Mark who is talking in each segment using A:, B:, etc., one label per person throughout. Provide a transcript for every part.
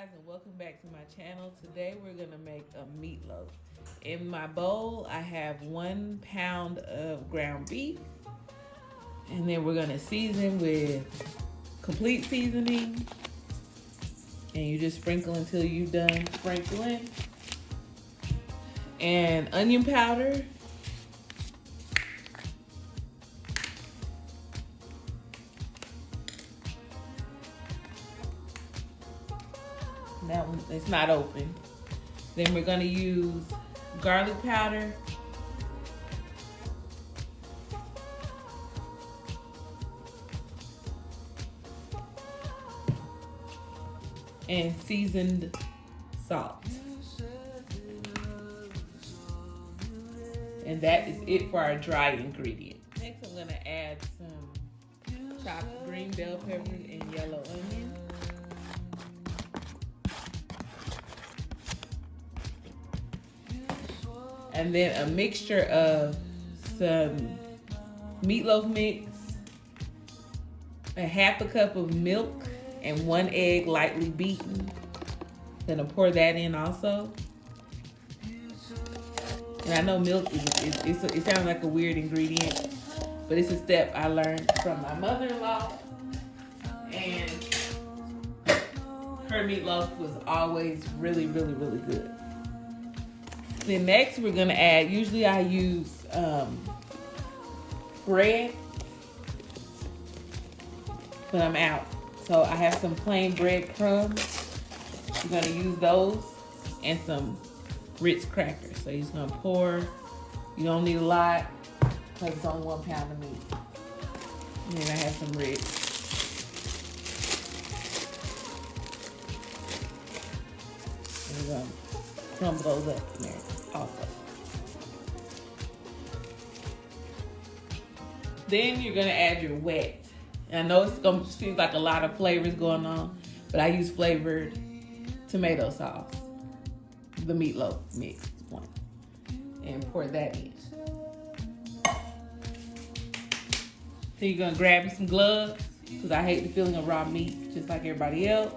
A: guys, and welcome back to my channel. Today we're gonna make a meatloaf. In my bowl I have 1 pound of ground beef, and then we're gonna season with complete seasoning, and you just sprinkle until you're done sprinkling, and onion powder, that one, it's not open. Then we're gonna use garlic powder, and seasoned salt. And that is it for our dry ingredient. Next I'm gonna add some chopped green bell peppers and yellow onion. And then a mixture of some meatloaf mix, a half a cup of milk, and 1 egg lightly beaten. Gonna pour that in also. And I know milk it sounds like a weird ingredient, but it's a step I learned from my mother-in-law, and her meatloaf was always really, really, really good. Then next we're gonna add, usually I use bread, but I'm out. So I have some plain bread crumbs. You're gonna use those and some Ritz crackers. So you're just gonna pour, you don't need a lot because it's only 1 pound of meat. And then I have some Ritz. And we're gonna crumble those up in there also. Then you're gonna add your wet. And I know it's gonna seem like a lot of flavors going on, but I use flavored tomato sauce, the meatloaf mix one, and pour that in. Then you're gonna grab you some gloves, because I hate the feeling of raw meat just like everybody else.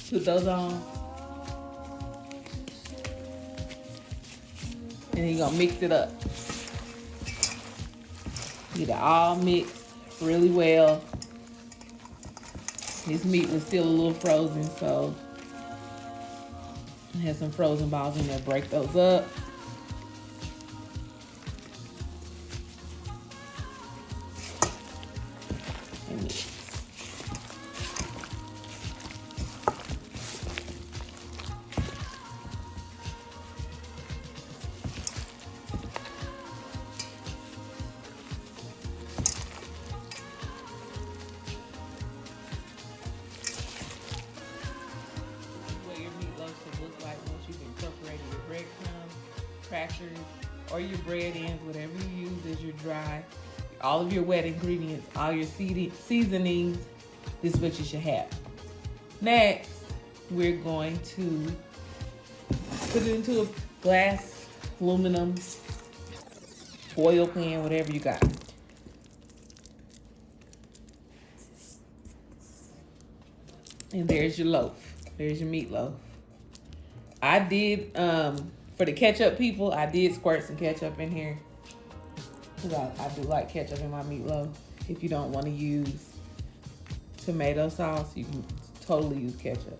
A: Put those on. And then you're gonna mix it up. Get it all mixed really well. This meat was still a little frozen, so I had some frozen balls in there. Break those up. And mix. Look like once you've incorporated your breadcrumbs, crackers, or your bread ends, whatever you use as your dry, all of your wet ingredients, all your seasonings, this is what you should have. Next, we're going to put it into a glass, aluminum, foil pan, whatever you got. And there's your loaf. There's your meatloaf. I did, for the ketchup people, I did squirt some ketchup in here. Because I do like ketchup in my meatloaf. If you don't want to use tomato sauce, you can totally use ketchup.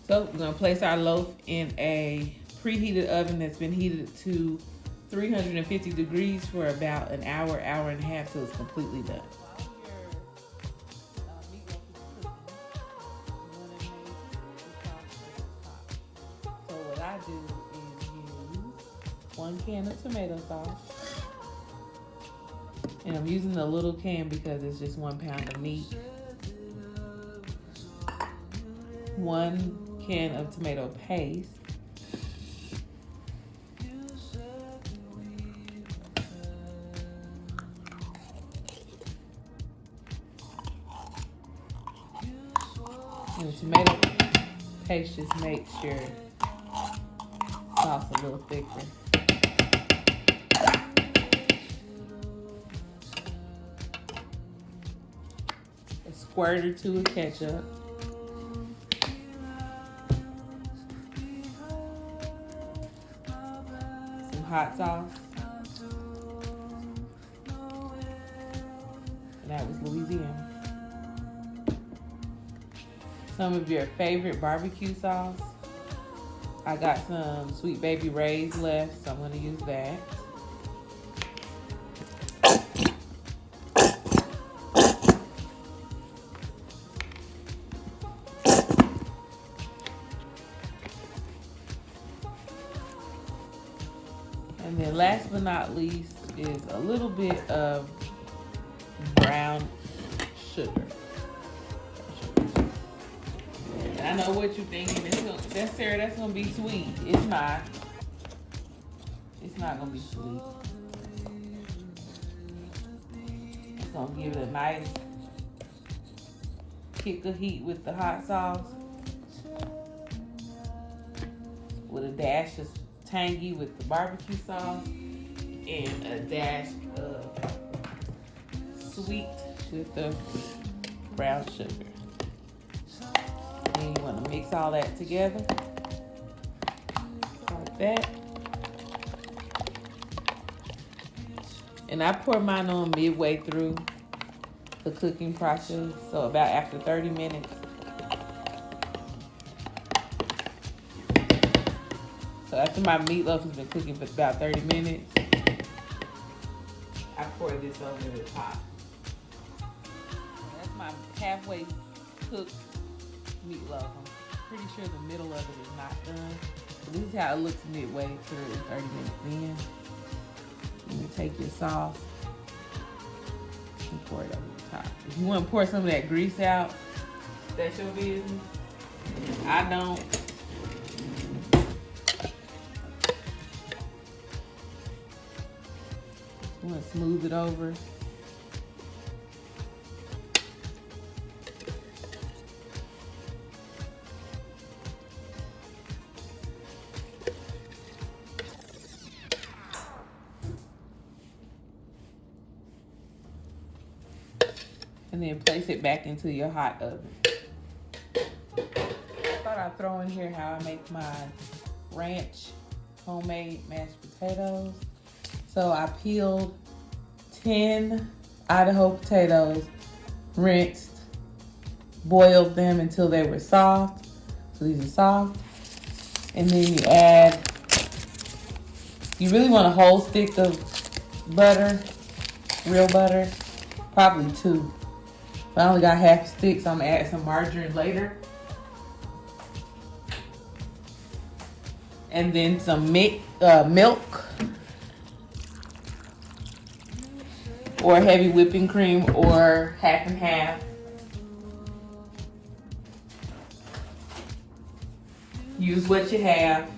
A: So we're going to place our loaf in a preheated oven that's been heated to 350 degrees for about an hour, hour and a half till it's completely done. I do is use 1 can of tomato sauce, and I'm using the little can because it's just 1 pound of meat. 1 can of tomato paste, and the tomato paste just makes your sauce a little thicker. squirt or two of ketchup. Some hot sauce. And that was Louisiana. Some of your favorite barbecue sauce. I got some Sweet Baby Ray's left, so I'm going to use that. And then last but not least is a little bit of brown sugar. And I know what you're thinking. Sarah, that's gonna be sweet. It's not. It's not gonna be sweet. It's gonna give it a nice kick of heat with the hot sauce, with a dash of tangy with the barbecue sauce, and a dash of sweet with the brown sugar. And you want to mix all that together like that. And I pour mine on midway through the cooking process, so about after 30 minutes. So after my meatloaf has been cooking for about 30 minutes, I pour this over the top. That's my halfway cooked meatloaf. I'm pretty sure the middle of it is not done. So this is how it looks midway through 30 minutes in. You take your sauce and pour it over the top. If you want to pour some of that grease out, that's your business. I don't. You want to smooth it over. And then place it back into your hot oven. I thought I'd throw in here how I make my ranch homemade mashed potatoes. So I peeled 10 Idaho potatoes, rinsed, boiled them until they were soft. So these are soft. And then you really want a whole stick of butter, real butter, probably 2. But I only got half a stick, so I'm gonna add some margarine later. And then some milk, or heavy whipping cream, or half and half. Use what you have.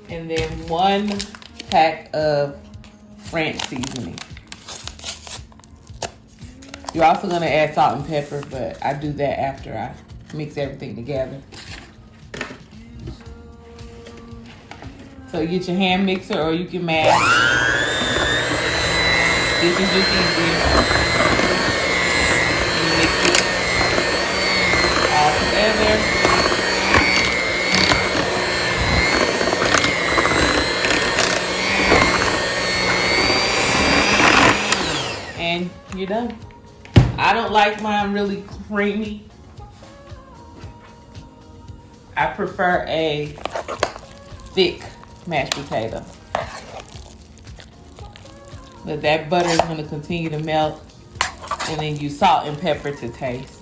A: And then 1 pack of ranch seasoning. You're also gonna add salt and pepper, but I do that after I mix everything together. So you get your hand mixer, or you can mash. This is just easier. You mix it all together. And you're done. I don't like mine really creamy. I prefer a thick mashed potato. But that butter is going to continue to melt, and then use salt and pepper to taste.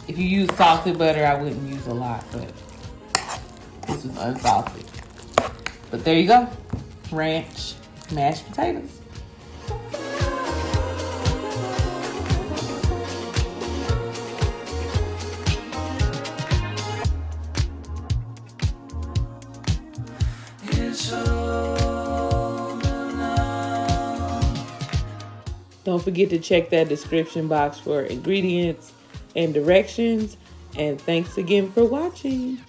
A: If you use salted butter, I wouldn't use a lot, but this was unsalted. But there you go, ranch mashed potatoes. Don't forget to check that description box for ingredients and directions. And thanks again for watching.